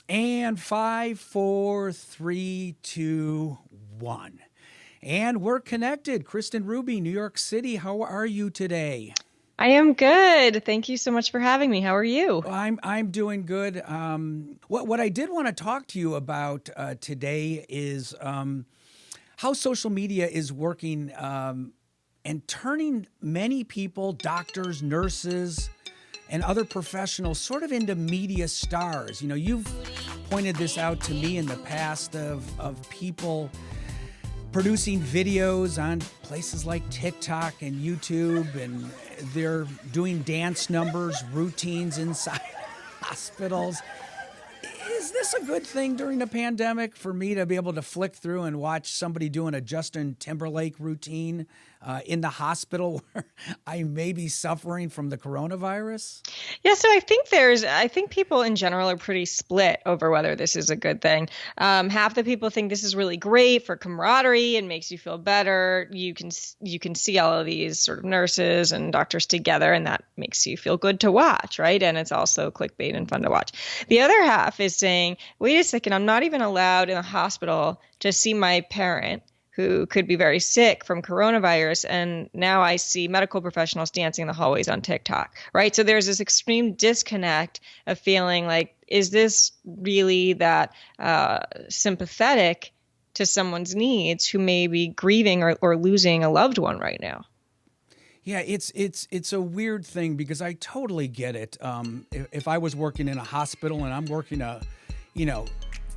And 5, 4, 3, 2, 1. And we're connected. Kristen Ruby, New York City. How are you today? I am good. Thank you so much for having me. How are you? I'm doing good. What I did want to talk to you about today is how social media is working and turning many people, doctors, nurses, and other professionals sort of into media stars. You know, you've pointed this out to me in the past of people producing videos on places like TikTok and YouTube, and they're doing dance numbers, routines inside hospitals. Is this a good thing during a pandemic for me to be able to flick through and watch somebody doing a Justin Timberlake routine in the hospital where I may be suffering from the coronavirus? Yeah, so I think people in general are pretty split over whether this is a good thing. Half the people think this is really great for camaraderie and makes you feel better. You can see all of these sort of nurses and doctors together, and that makes you feel good to watch, right? And it's also clickbait and fun to watch. The other half is saying, wait a second, I'm not even allowed in the hospital to see my parent who could be very sick from coronavirus. And now I see medical professionals dancing in the hallways on TikTok, right? So there's this extreme disconnect of feeling like, is this really that sympathetic to someone's needs who may be grieving or losing a loved one right now? Yeah, it's a weird thing because I totally get it. If I was working in a hospital and I'm working a,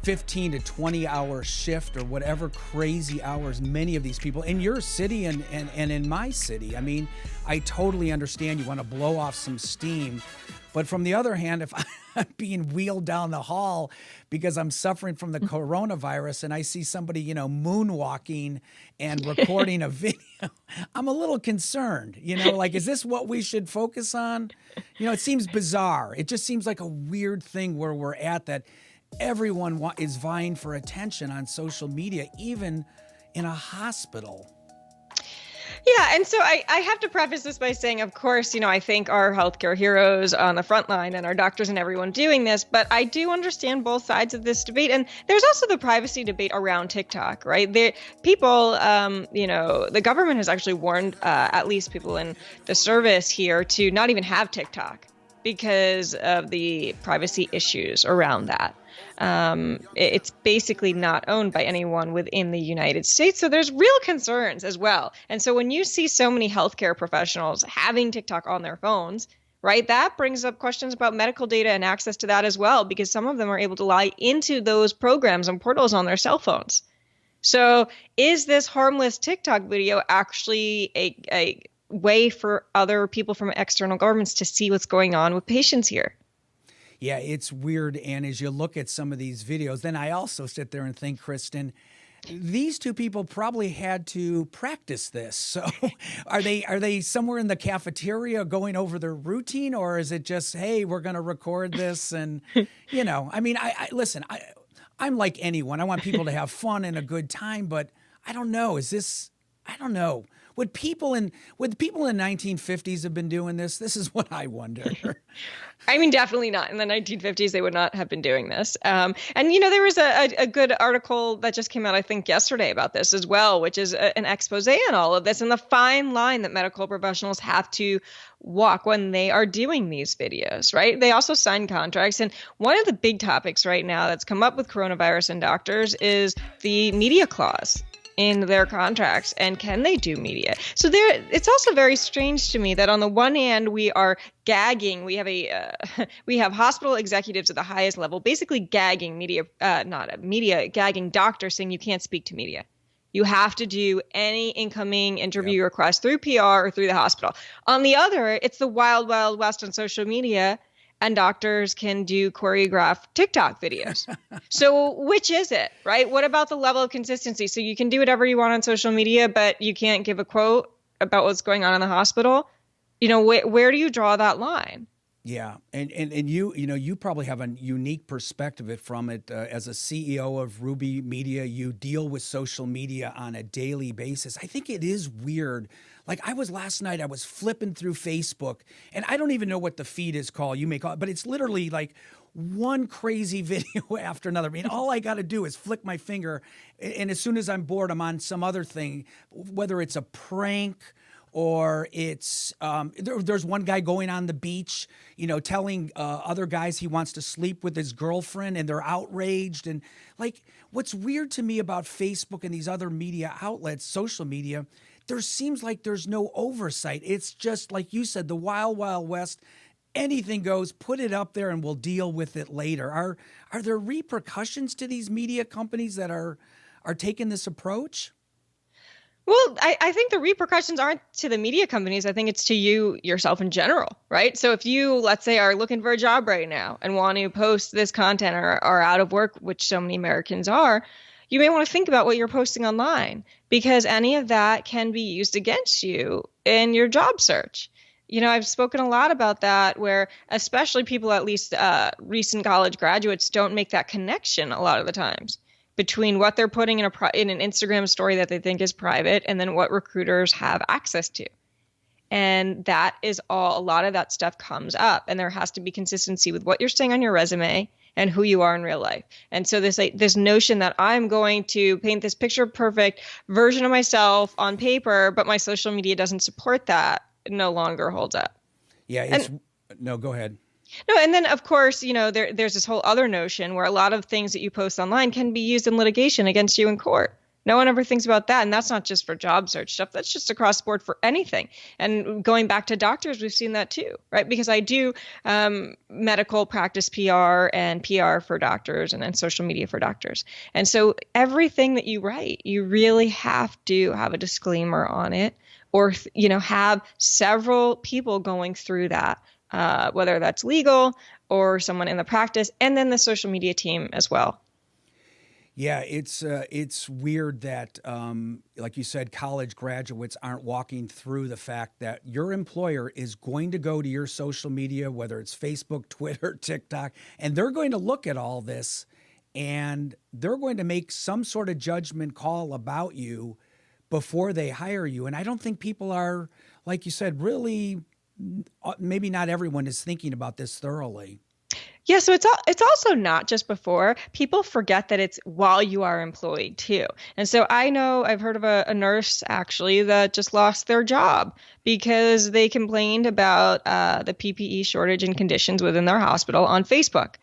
15 to 20 hour shift or whatever crazy hours many of these people in your city and in my city. I mean, I totally understand you want to blow off some steam. But from the other hand, if I'm being wheeled down the hall because I'm suffering from the coronavirus and I see somebody, moonwalking and recording a video, I'm a little concerned, like, is this what we should focus on? It seems bizarre. It just seems like a weird thing where we're at, that everyone is vying for attention on social media, even in a hospital. Yeah, and so I have to preface this by saying, of course, I thank our healthcare heroes on the front line and our doctors and everyone doing this, but I do understand both sides of this debate. And there's also the privacy debate around TikTok, right? The government has actually warned at least people in the service here to not even have TikTok because of the privacy issues around that. It's basically not owned by anyone within the United States. So there's real concerns as well. And so when you see so many healthcare professionals having TikTok on their phones, right, that brings up questions about medical data and access to that as well, because some of them are able to lie into those programs and portals on their cell phones. So is this harmless TikTok video actually a way for other people from external governments to see what's going on with patients here? Yeah, it's weird. And as you look at some of these videos, then I also sit there and think, Kristen, these two people probably had to practice this. So are they somewhere in the cafeteria going over their routine, or is it just, hey, we're going to record this? And, listen, I'm like anyone. I want people to have fun and a good time, but I don't know. I don't know. Would people in 1950s have been doing this? This is what I wonder. I mean, definitely not. In the 1950s, they would not have been doing this. There was a good article that just came out, I think, yesterday about this as well, which is an expose on all of this and the fine line that medical professionals have to walk when they are doing these videos, right? They also sign contracts. And one of the big topics right now that's come up with coronavirus and doctors is the media clause in their contracts, and can they do media? So it's also very strange to me that on the one hand we are gagging. We have hospital executives at the highest level basically gagging gagging doctors, saying you can't speak to media. You have to do any incoming interview request through PR or through the hospital. On the other, it's the wild, wild west on social media, and doctors can do choreographed TikTok videos. So which is it, right? What about the level of consistency? So you can do whatever you want on social media, but you can't give a quote about what's going on in the hospital. Where do you draw that line? Yeah, and you probably have a unique perspective from it as a CEO of Ruby Media. You deal with social media on a daily basis. I think it is weird. Like last night, I was flipping through Facebook, and I don't even know what the feed is called. You may call it, but it's literally like one crazy video after another. I mean, all I got to do is flick my finger, and as soon as I'm bored, I'm on some other thing, whether it's a prank or it's there's one guy going on the beach, telling other guys he wants to sleep with his girlfriend, and they're outraged. And like, what's weird to me about Facebook and these other media outlets, social media, there seems like there's no oversight. It's just like you said, the wild, wild west. Anything goes, put it up there and we'll deal with it later. Are there repercussions to these media companies that are taking this approach? Well, I think the repercussions aren't to the media companies. I think it's to you yourself in general, right? So if you, let's say, are looking for a job right now and want to post this content or are out of work, which so many Americans are, you may want to think about what you're posting online, because any of that can be used against you in your job search. I've spoken a lot about that, where especially people, at least recent college graduates, don't make that connection a lot of the times between what they're putting in an Instagram story that they think is private and then what recruiters have access to. And that is a lot of that stuff comes up, and there has to be consistency with what you're saying on your resume and who you are in real life. And so this notion that I'm going to paint this picture perfect version of myself on paper, but my social media doesn't support that, no longer holds up. Yeah, no, go ahead. No, and then of course, there's this whole other notion where a lot of things that you post online can be used in litigation against you in court. No one ever thinks about that. And that's not just for job search stuff. That's just across the board for anything. And going back to doctors, we've seen that too, right? Because I do medical practice PR and PR for doctors, and then social media for doctors. And so everything that you write, you really have to have a disclaimer on it, or, have several people going through that, whether that's legal or someone in the practice, and then the social media team as well. Yeah, it's weird that, like you said, college graduates aren't walking through the fact that your employer is going to go to your social media, whether it's Facebook, Twitter, TikTok, and they're going to look at all this, and they're going to make some sort of judgment call about you before they hire you. And I don't think people are, like you said, really, maybe not everyone is thinking about this thoroughly. Yeah, so it's also not just before. People forget that it's while you are employed too. And so I know I've heard of a nurse actually that just lost their job because they complained about the PPE shortage and conditions within their hospital on Facebook.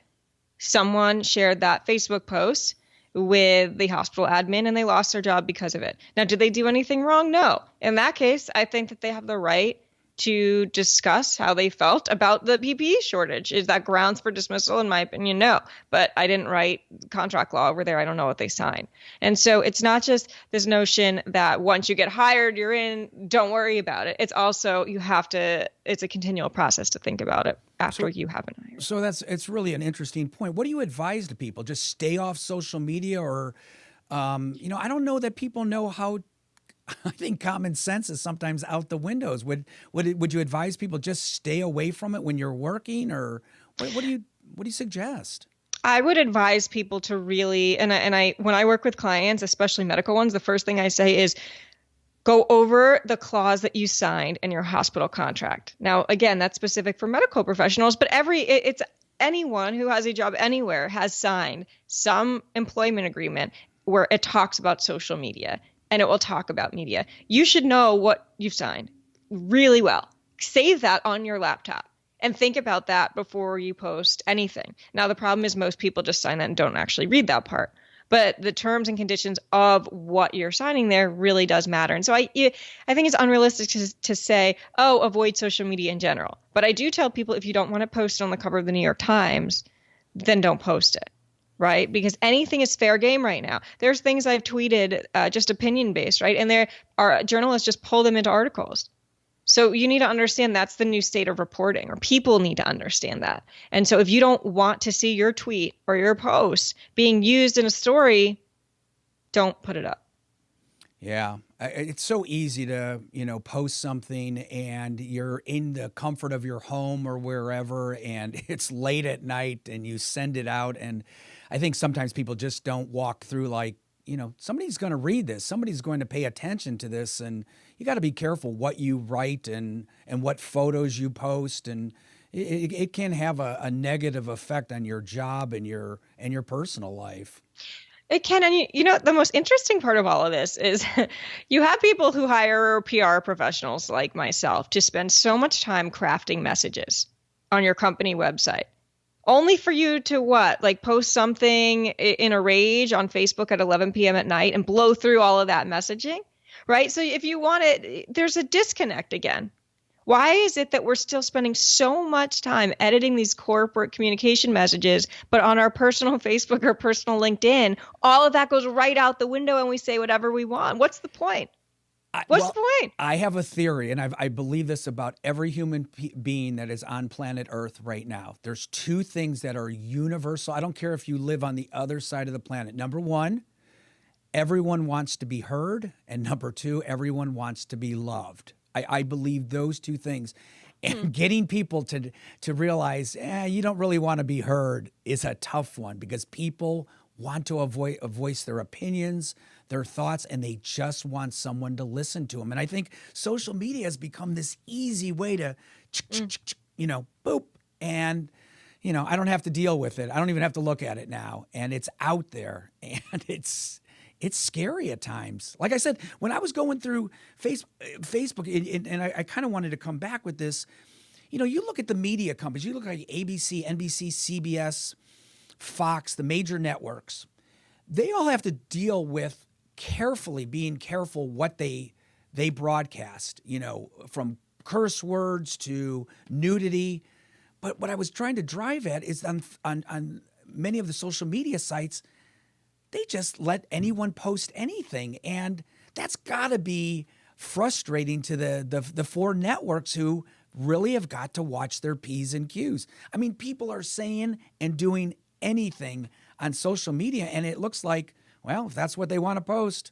Someone shared that Facebook post with the hospital admin, and they lost their job because of it. Now, did they do anything wrong? No. In that case, I think that they have the right to discuss how they felt about the PPE shortage. Is that grounds for dismissal? In my opinion, no. But I didn't write contract law over there. I don't know what they signed. And so it's not just this notion that once you get hired, you're in, don't worry about it. It's also, it's a continual process to think about it after you have been hired. So it's really an interesting point. What do you advise to people? Just stay off social media, or, I don't know that people know how. I think common sense is sometimes out the windows. Would you advise people just stay away from it when you're working, or what do you suggest? I would advise people to really, and I when I work with clients, especially medical ones, the first thing I say is go over the clause that you signed in your hospital contract. Now, again, that's specific for medical professionals, but it's anyone who has a job anywhere has signed some employment agreement where it talks about social media. And it will talk about media. You should know what you've signed really well. Save that on your laptop and think about that before you post anything. Now, the problem is most people just sign that and don't actually read that part. But the terms and conditions of what you're signing there really does matter. And so I think it's unrealistic to say, avoid social media in general. But I do tell people, if you don't want to post it on the cover of the New York Times, then don't post it. Right? Because anything is fair game right now. There's things I've tweeted just opinion based, right? And there are journalists just pull them into articles. So you need to understand that's the new state of reporting, or people need to understand that. And so if you don't want to see your tweet or your post being used in a story, don't put it up. Yeah. It's so easy to, post something and you're in the comfort of your home or wherever, and it's late at night and you send it out. And I think sometimes people just don't walk through like, somebody's going to read this, somebody's going to pay attention to this, and you got to be careful what you write and what photos you post. And it can have a negative effect on your job and your personal life. It can. And you know, the most interesting part of all of this is you have people who hire PR professionals like myself to spend so much time crafting messages on your company website, only for you to what? Like post something in a rage on Facebook at 11 p.m. at night and blow through all of that messaging, right? So if you want it, there's a disconnect again. Why is it that we're still spending so much time editing these corporate communication messages, but on our personal Facebook or personal LinkedIn, all of that goes right out the window and we say whatever we want? What's the point? What's the point? I have a theory, and I believe this about every human being that is on planet Earth right now. There's two things that are universal. I don't care if you live on the other side of the planet. Number one, everyone wants to be heard. And number two, everyone wants to be loved. I believe those two things. And getting people to realize you don't really want to be heard is a tough one, because people want to voice their opinions, their thoughts, and they just want someone to listen to them. And I think social media has become this easy way to, boop. And, I don't have to deal with it. I don't even have to look at it now. And it's out there, and it's scary at times. Like I said, when I was going through Facebook, and I kind of wanted to come back with this, you look at the media companies, you look at ABC, NBC, CBS, Fox, the major networks, they all have to deal with being careful what they broadcast, from curse words to nudity. But what I was trying to drive at is on many of the social media sites, they just let anyone post anything. And that's got to be frustrating to the four networks who really have got to watch their P's and Q's. I mean, people are saying and doing anything on social media, and it looks like, well, if that's what they want to post,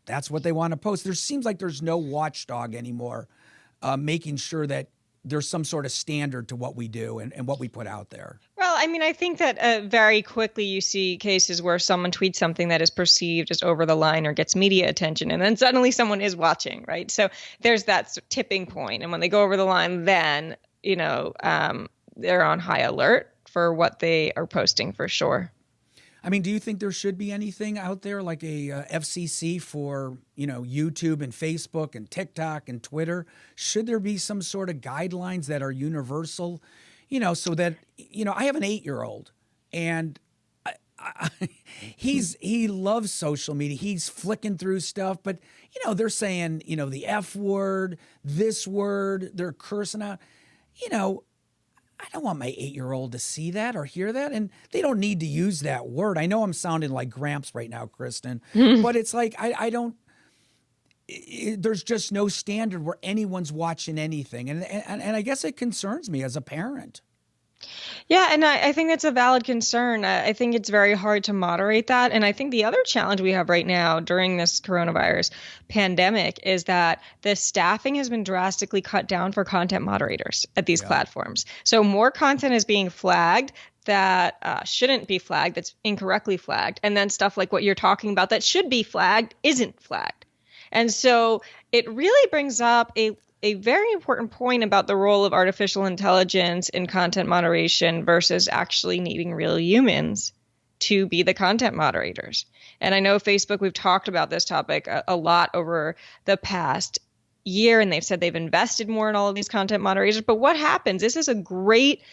that's what they want to post. There seems like there's no watchdog anymore, making sure that there's some sort of standard to what we do and what we put out there. Well, I mean, I think that very quickly you see cases where someone tweets something that is perceived as over the line or gets media attention, and then suddenly someone is watching, right? So there's that tipping point. And when they go over the line, then, they're on high alert for what they are posting for sure. I mean, do you think there should be anything out there like a FCC for, YouTube and Facebook and TikTok and Twitter? Should there be some sort of guidelines that are universal, so that, I have an 8-year-old, and he loves social media. He's flicking through stuff, but, they're saying, the F word, this word, they're cursing out, I don't want my 8-year-old to see that or hear that. And they don't need to use that word. I know I'm sounding like Gramps right now, Kristen, but it's like, there's just no standard where anyone's watching anything. And I guess it concerns me as a parent. Yeah, and I think that's a valid concern. I think it's very hard to moderate that. And I think the other challenge we have right now during this coronavirus pandemic is that the staffing has been drastically cut down for content moderators at these platforms. So more content is being flagged that shouldn't be flagged, that's incorrectly flagged. And then stuff like what you're talking about that should be flagged isn't flagged. And so it really brings up a very important point about the role of artificial intelligence in content moderation versus actually needing real humans to be the content moderators. And I know Facebook, we've talked about this topic a lot over the past year, and they've said they've invested more in all of these content moderators. But what happens? This is a great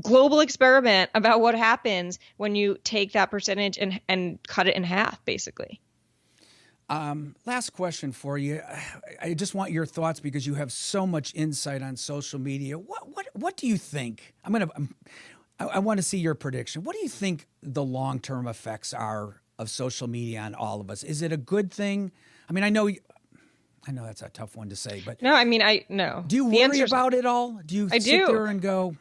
global experiment about what happens when you take that percentage and cut it in half, basically. Last question for you. I just want your thoughts because you have so much insight on social media. What do you think? I want to see your prediction. What do you think the long-term effects are of social media on all of us? Is it a good thing? I mean, I know that's a tough one to say, but no. I mean, no. Do you worry about it all? Do you sit there and go,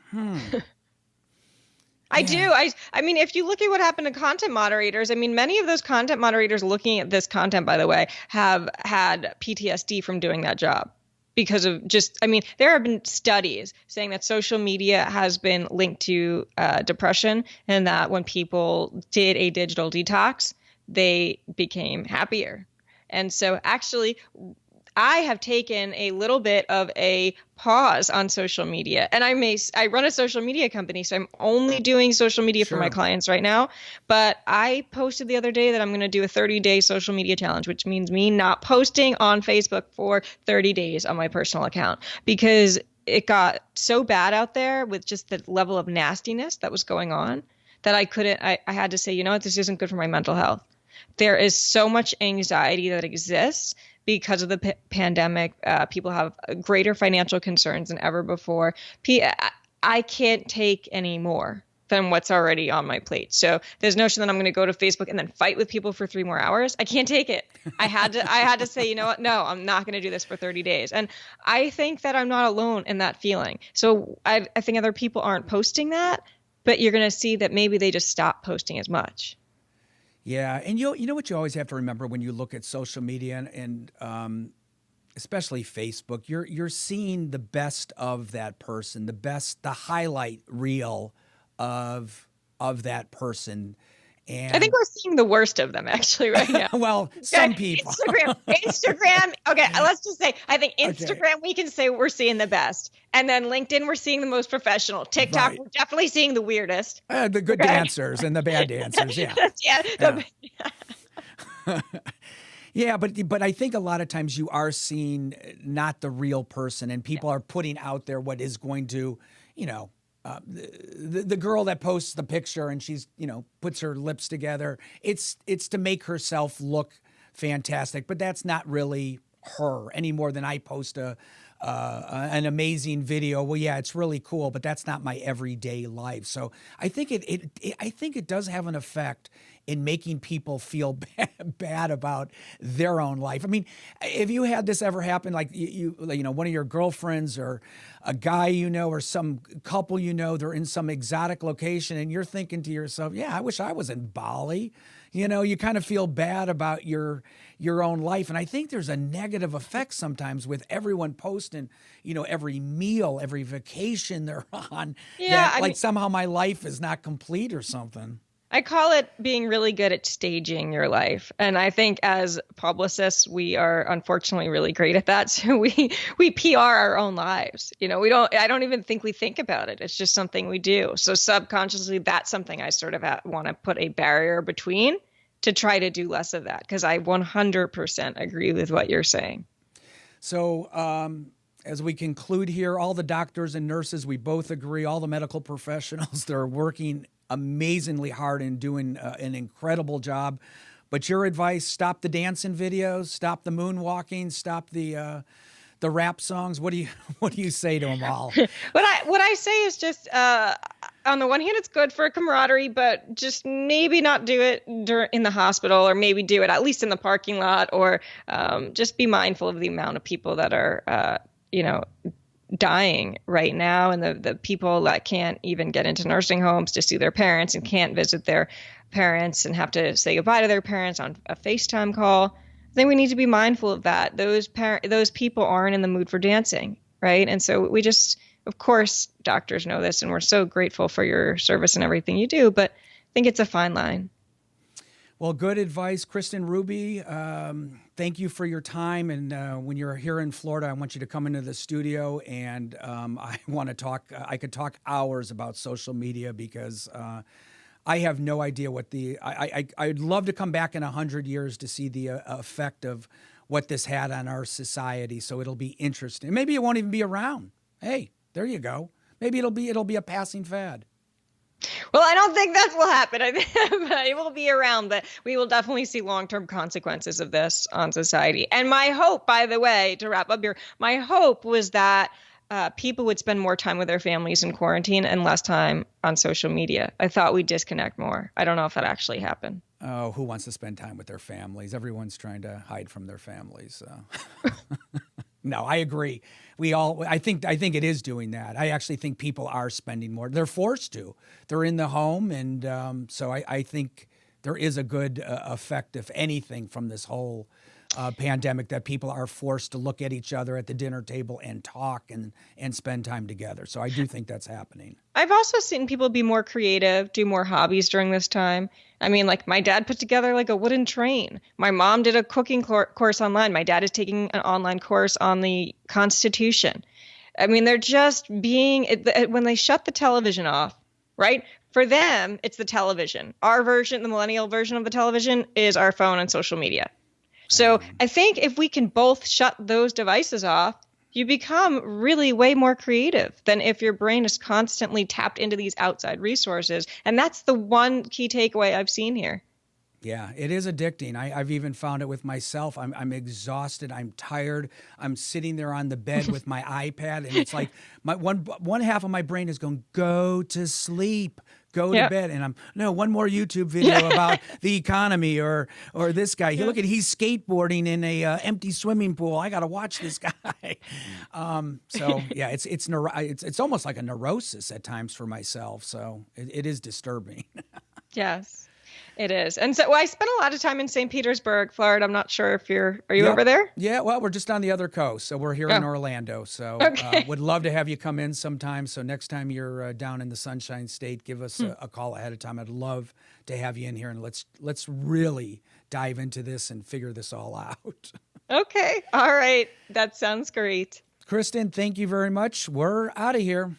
I do. I mean, if you look at what happened to content moderators, I mean, many of those content moderators looking at this content, by the way, have had PTSD from doing that job because of there have been studies saying that social media has been linked to depression, and that when people did a digital detox, they became happier. And so actually, I have taken a little bit of a pause on social media. And I run a social media company, so I'm only doing social media for my Sure. clients right now. But I posted the other day that I'm going to do a 30-day social media challenge, which means me not posting on Facebook for 30 days on my personal account because it got so bad out there with just the level of nastiness that was going on that I had to say, you know what, this isn't good for my mental health. There is so much anxiety that exists because of the pandemic. People have greater financial concerns than ever before. I can't take any more than what's already on my plate. So there's notion that I'm going to go to Facebook and then fight with people for 3 more hours. I can't take it. I had to say, you know what? No, I'm not going to do this for 30 days. And I think that I'm not alone in that feeling. So I think other people aren't posting that, but you're going to see that maybe they just stop posting as much. Yeah, and you know what you always have to remember when you look at social media and especially Facebook, you're seeing the best of that person, the highlight reel of that person, I think and we're seeing the worst of them actually right now. well, some Okay, people. Instagram. Okay, let's just say I think Okay, Instagram we can say we're seeing the best, and then LinkedIn we're seeing the most professional. TikTok right. we're definitely seeing the weirdest. The good Okay, dancers and the bad dancers, yeah, yeah, yeah. Yeah, but I think a lot of times you are seeing not the real person, and people are putting out there what is going to, you know, the girl that posts the picture and she's puts her lips together. It's to make herself look fantastic, but that's not really her any more than I post an amazing video. Well, yeah, it's really cool, but that's not my everyday life. So I think I think it does have an effect in making people feel bad about their own life. I mean, have you had this ever happen? Like one of your girlfriends or a guy or some couple they're in some exotic location, and you're thinking to yourself, "Yeah, I wish I was in Bali." You kind of feel bad about your own life, and I think there's a negative effect sometimes with everyone posting, every meal, every vacation they're on, yeah. that I like mean, somehow my life is not complete or something. I call it being really good at staging your life. And I think as publicists, we are unfortunately really great at that. So we PR our own lives. I don't even think we think about it. It's just something we do. So subconsciously, that's something I sort of want to put a barrier between to try to do less of that because I 100% agree with what you're saying. So, as we conclude here, all the doctors and nurses, we both agree, all the medical professionals, they're working amazingly hard and doing an incredible job. But your advice: stop the dancing videos, stop the moonwalking, stop the rap songs. What do you say to them all? What I say is just on the one hand, it's good for camaraderie, but just maybe not do it in the hospital, or maybe do it at least in the parking lot, or just be mindful of the amount of people that are dying right now, and the people that can't even get into nursing homes to see their parents and can't visit their parents and have to say goodbye to their parents on a FaceTime call. I think we need to be mindful of that. Those people aren't in the mood for dancing, right? And so we just, of course, doctors know this, and we're so grateful for your service and everything you do, but I think it's a fine line. Well, good advice, Kristen Ruby. Thank you for your time. And when you're here in Florida, I want you to come into the studio, and I want to talk. I could talk hours about social media because I have no idea what I'd love to come back in 100 years to see the effect of what this had on our society. So it'll be interesting. Maybe it won't even be around. Hey, there you go. Maybe it'll be a passing fad. Well, I don't think that will happen. I think it will be around, but we will definitely see long-term consequences of this on society. And my hope, by the way, to wrap up here, my hope was that people would spend more time with their families in quarantine and less time on social media. I thought we'd disconnect more. I don't know if that actually happened. Oh, who wants to spend time with their families? Everyone's trying to hide from their families. No, I agree. I think it is doing that. I actually think people are spending more. They're forced to. They're in the home, and so I think there is a good effect, if anything, from this whole pandemic that people are forced to look at each other at the dinner table and talk and spend time together. So I do think that's happening. I've also seen people be more creative, do more hobbies during this time. I mean, like my dad put together like a wooden train. My mom did a cooking course online. My dad is taking an online course on the Constitution. I mean, they're just being, when they shut the television off, right? For them, it's the television. Our version, the millennial version of the television, is our phone and social media. So I think if we can both shut those devices off, you become really way more creative than if your brain is constantly tapped into these outside resources. And that's the one key takeaway I've seen here. Yeah, it is addicting. I've even found it with myself. I'm exhausted. I'm tired. I'm sitting there on the bed with my iPad, and it's like my one half of my brain is going, go to sleep, go to bed, and one more YouTube video about the economy or this guy. Look at, he's skateboarding in a empty swimming pool. I got to watch this guy. So yeah, it's almost like a neurosis at times for myself. So it is disturbing. Yes. It is. And so I spent a lot of time in St. Petersburg, Florida. I'm not sure if are you over there? Yeah, well, we're just on the other coast. So we're here in Orlando. So would love to have you come in sometime. So next time you're down in the Sunshine State, give us a call ahead of time. I'd love to have you in here, and let's really dive into this and figure this all out. Okay. All right. That sounds great. Kristen, thank you very much. We're out of here.